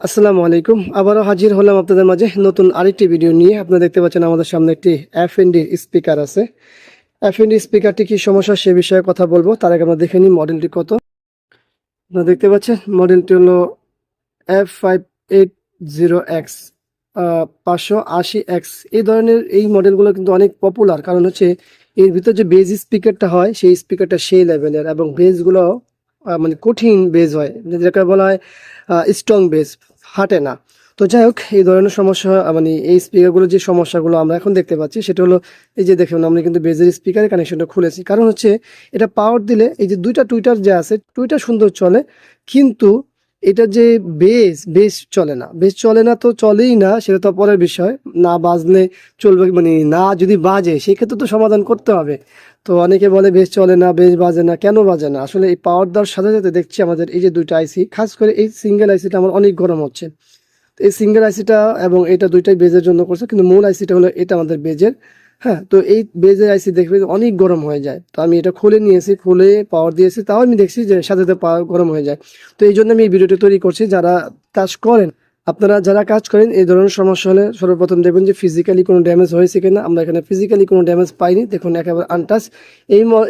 আসসালামু আলাইকুম। আবারও হাজির হলাম আপনাদের মাঝে নতুন আরেকটি ভিডিও নিয়ে। আপনারা দেখতে পাচ্ছেন আমাদের সামনে একটি এফএনডি স্পিকার আছে। এফএনডি স্পিকারটি কি সমস্যা সে বিষয়ে কথা বলবো। তার আগে আমরা দেখে নিই মডেলটি কত। আপনারা দেখতে পাচ্ছেন মডেলটি হলো F580X 580X। এই ধরনের এই মডেলগুলো কিন্তু অনেক পপুলার, কারণ হচ্ছে এর ভিতর যে বেজ স্পিকারটা হয় সেই স্পিকারটা সেই লেভেলের, এবং বেজগুলো মানে কঠিন বেজ হয়, যেটাকে বলা হয় স্ট্রং বেজ, ফাটে না। তো যাই হোক, এই ধরনের সমস্যা মানে এই স্পিকারগুলো যে সমস্যাগুলো আমরা এখন দেখতে পাচ্ছি সেটা হলো, এই যে দেখুন আমরা কিন্তু বেজের স্পিকারের কানেকশনটা খুলেছি, কারণ হচ্ছে এটা পাওয়ার দিলে এই যে দুইটা টুইটার যে আছে, টুইটার সুন্দর চলে, কিন্তু এটা যে বেস চলে না। বেস চলে না তো চলেই না, সেটা তো পরের বিষয়। না বাজলে চলবে, মানে না যদি বাজে সেক্ষেত্রে তো সমাধান করতে হবে। তো অনেকে বলে বেস চলে না, বেস বাজে না, কেন বাজে না? আসলে এই পাওয়ার দেওয়ার সাথে সাথে দেখছি আমাদের এই যে দুইটা আইসি, খাস করে এই সিঙ্গেল আইসিটা আমার অনেক গরম হচ্ছে। তো এই সিঙ্গেল আইসিটা এবং এটা দুইটাই বেজের জন্য করছে, কিন্তু মূল আইসিটা হলো এটা আমাদের বেজের। হ্যাঁ, তো এই বেজের আইসি দেখবে অনেক গরম হয়ে যায়। তো আমি এটা খুলে নিয়েছি, খুলে পাওয়ার দিয়েছি, তাও আমি দেখছি যে সাথে সাথে পাওয়ার গরম হয়ে যায়। তো এই জন্য আমি এই ভিডিওটি তৈরি করছি। যারা কাজ করেন, আপনারা যারা কাজ করেন, এই ধরনের সমস্যা হলে সর্বপ্রথম দেখবেন যে ফিজিক্যালি কোনো ড্যামেজ হয়েছে কিনা। আমরা এখানে ফিজিক্যালি কোনো ড্যামেজ পাইনি, দেখুন একেবারে আনটাচ।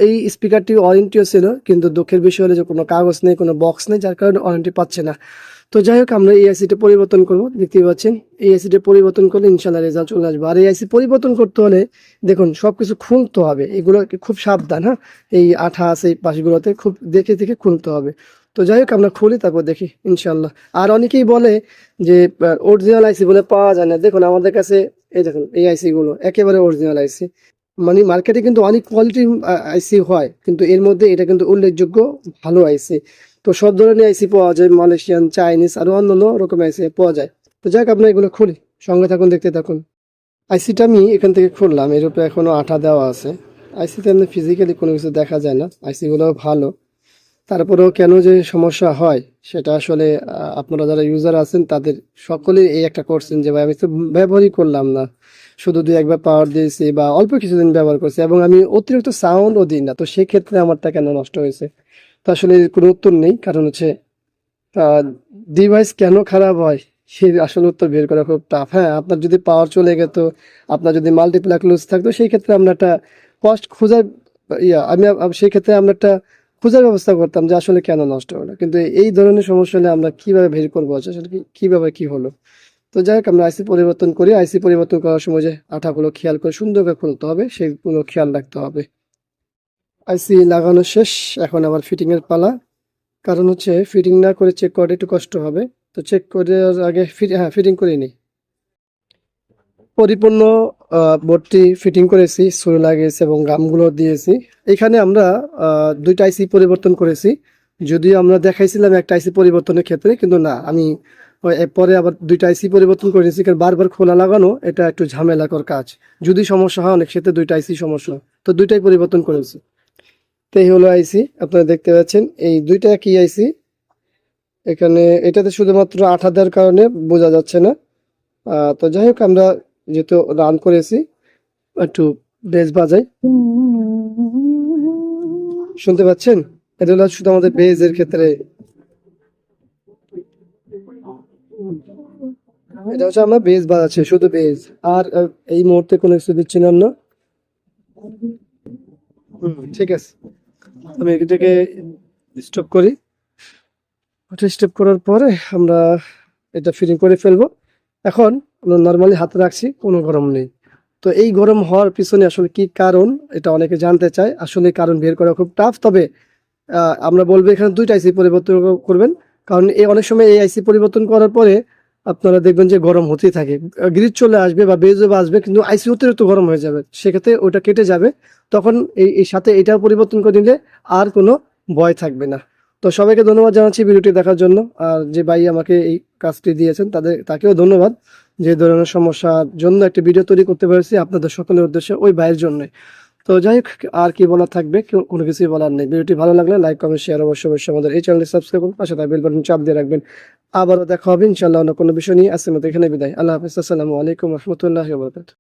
এই স্পিকারটি ওয়ারেন্টিও ছিল, কিন্তু দুঃখের বিষয় হলো যে কোনো কাগজ নেই, কোনো বক্স নেই, যার কারণে ওয়ারেন্টি পাচ্ছে না। তো যাই হোক, আমরা এই আইসিটা পরিবর্তন করবো। দেখতে পাচ্ছেন এই আইসিটা পরিবর্তন করলে ইনশাল্লাহ রেজাল্ট চলে আসবে। আর এই আইসি পরিবর্তন করতে হলে দেখুন সবকিছু খুলতে হবে, এগুলো খুব সাবধান। হ্যাঁ, এই আঠা আছে এই পাশগুলোতে, খুব দেখে দেখে খুলতে হবে। তো যাই হোক, আমরা খুলি তারপর দেখি ইনশাল্লাহ। আর অনেকেই বলে যে অরিজিনাল আইসি বলে পাওয়া যায় না। দেখুন আমাদের কাছে এই দেখুন এই আইসি গুলো একেবারে অরিজিনাল আইসি। মানে মার্কেটে কিন্তু অনেক কোয়ালিটি আইসি হয়, কিন্তু এর মধ্যে এটা কিন্তু উল্লেখযোগ্য ভালো আইসি। তো সব ধরনের আইসি পাওয়া যায়, মালয়েশিয়ান, চাইনিজ আর অন্যান্য রকম আইসি পাওয়া যায়। তো যাক, আপনার এগুলো খুলি, সঙ্গে থাকুন, দেখতে থাকুন। আইসিটা আমি এখান থেকে খুললাম, এর উপরে এখনো আঠা দেওয়া আছে। আইসিতে এমনি ফিজিক্যালি কোনো কিছু দেখা যায় না, আইসিগুলো ভালো। তারপরেও কেন যে সমস্যা হয় সেটা আসলে আপনারা যারা ইউজার আছেন তাদের সকলেই এই একটা করছেন যে ভাই আমি তো ব্যবহারই করলাম না, শুধু দুই একবার পাওয়ার দিয়েছি বা অল্প কিছুদিন ব্যবহার করছি, এবং আমি অতিরিক্ত সাউন্ডও দিই না, তো সেক্ষেত্রে আমারটা কেন নষ্ট হয়েছে? তো আসলে এর কোনো উত্তর নেই, কারণ হচ্ছে ডিভাইস কেন খারাপ হয় সেই আসলে উত্তর বের করা খুব টাফ। হ্যাঁ, আপনার যদি পাওয়ার চলে গেত, আপনার যদি মাল্টিপ্লাক লুজ থাকতো, সেই ক্ষেত্রে আমরা একটা কস্ট খোঁজার সেই ক্ষেত্রে আমরা একটা খোঁজার ব্যবস্থা করতাম যে আসলে কেন নষ্ট হলো। কিন্তু এই ধরনের সমস্যা হলে আমরা কিভাবে বের করবো আসলে কিভাবে কি হলো? তো যাই হোক, আমরা আইসি পরিবর্তন করি। আইসি পরিবর্তন করার সময় যে আঠাগুলো খেয়াল করে সুন্দর করে খুলতে হবে, সেগুলো খেয়াল রাখতে হবে। আইসি লাগানো শেষ, এখন আবার ফিটিং এর পালা। কারণ হচ্ছে ফিটিং না করে চেক করাটা একটু কষ্ট হবে। তো চেক করে আগে ফিটিং করে নিই। পরিপূর্ণ বোর্ডটি ফিটিং করেছি, স্ক্রু লাগিয়েছি এবং গামগুলো দিয়েছি। এখানে আমরা দুইটা আইসি পরিবর্তন করেছি। যদিও আমরা দেখাইছিলাম একটা আইসি পরিবর্তনের ক্ষেত্রে, কিন্তু না, আমি পরে আবার দুইটা আইসি পরিবর্তন করেছি, কারণ বারবার খোলা লাগানো এটা একটু ঝামেলাকর কাজ। যদি সমস্যা হয় অনেক ক্ষেত্রে দুইটা আইসি সমস্যা, তো দুইটাই পরিবর্তন করেছি। তো এই হলো আইসি, আপনারা দেখতে পাচ্ছেন এই দুইটা একই আইসি। এখানে এটাতে শুধুমাত্র আঠা দেওয়ার কারণে বোঝা যাচ্ছে না। তো যাই হোক, আমরা যেহেতু রান করেছি, একটু বেস বাজাই, শুনতে পাচ্ছেন? এটা হলো শুধু আমাদের বেজের ক্ষেত্রে, এটা হচ্ছে আমরা বেস বাজাচ্ছি, শুধু বেস। আর এই মুহূর্তে কোনো কিছু দিচ্ছি না আমরা। ঠিক আছে, আমি এটাকে স্টপ করি। ওটা স্টপ করার পরে আমরা এটা ফিটিং করে ফেলবো। এখন আমরা নর্মালি হাতে রাখছি, কোনো গরম নেই। তো এই গরম হওয়ার পিছনে আসলে কি কারণ, এটা অনেকে জানতে চায়। আসলে কারণ বের করা খুব টাফ, তবে আমরা বলবো এখানে দুইটা আইসি পরিবর্তন করবেন। কারণ অনেক সময় এই আইসি পরিবর্তন করার পরে আপনারা দেখবেন যে গরম হতেই থাকে, গ্রিজ চলে আসবে বা বেজও আসবে, কিন্তু আইসি অতিরিক্ত গরম হয়ে যাবে, সেক্ষেত্রে ওটা কেটে যাবে। তখন এই সাথে এটাও পরিবর্তন করে নিলে আর কোনো ভয় থাকবে না। তো সবাইকে ধন্যবাদ জানাচ্ছি ভিডিওটি দেখার জন্য। আর যে ভাই আমাকে এই কাজটি দিয়েছেন তাকেও ধন্যবাদ। যে ধরনের সমস্যার জন্য একটা ভিডিও তৈরি করতে পেরেছি আপনাদের সকলের উদ্দেশ্যে, ওই ভাইয়ের জন্য। তো যাই হোক, আর কি বলার থাকবে, কোনো কিছুই বলার নেই। ভিডিওটি ভালো লাগলে লাইক, কমেন্ট, শেয়ার অবশ্যই অবশ্যই আমাদের এই চ্যানেলটি সাবস্ক্রাইব করুন, পাশে থাকা বেল বাটন চাপ দিয়ে রাখবেন। আবারও দেখা হবে ইনশাআল্লাহ অন্য কোনো বিষয় নিয়ে। আজকের মতো এখানে বিদায়। আল্লাহ হাফেজ। আসসালামু আলাইকুম রহমতুল্লাহি ওয়া বারাকাতুহু।